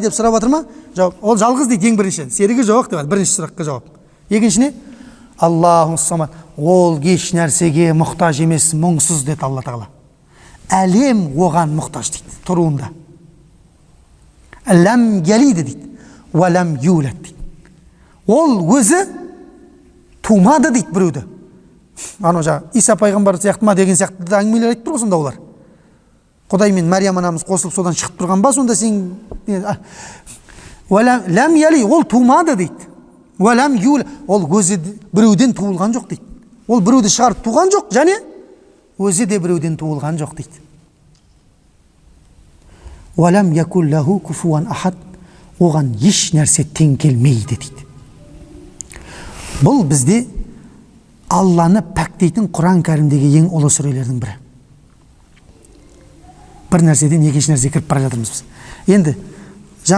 деп сұрап жатыр ма? Жауап. Ол жалғыз дейді ең бірінші. Серігі жоқ деп. Бірінші сұраққа жауап. Екіншіне Аллаху самад. Ол еш нәрсеге мұқтаж емес, мұңсыз деді Алла Тағала. Әлем оған мұқтаж дейді тұруында. Ләм ялиді дейді. Ва ләм юлад дейді. Ол өзі тумады дейді біреуді. Анау жаңа Иса пайғамбар сияқты ма деген сияқты әңгімелер айтып тұр ғой сонда олар. Құдай мен Мариям анамыз қосылып содан шығып тұрған ба сонда сен? Ләм яли, ол тумады дейді. Ләм юл, ол өзі біреуден туылған жоқ дейді. Ол біреуді шығарып туған жоқ, және өзі де біреуден туылған жоқ дейді. Ләм якул лаху куфуан ахад, оған еш нәрсе тең келмейді дейді. Бұл бізде Алланы пәктейтін Құран кәрімдегі ең ұлы сүрелердің бірі. Бір нәрседен екінші нәрсе кіріп бара жатырмыз біз. Енді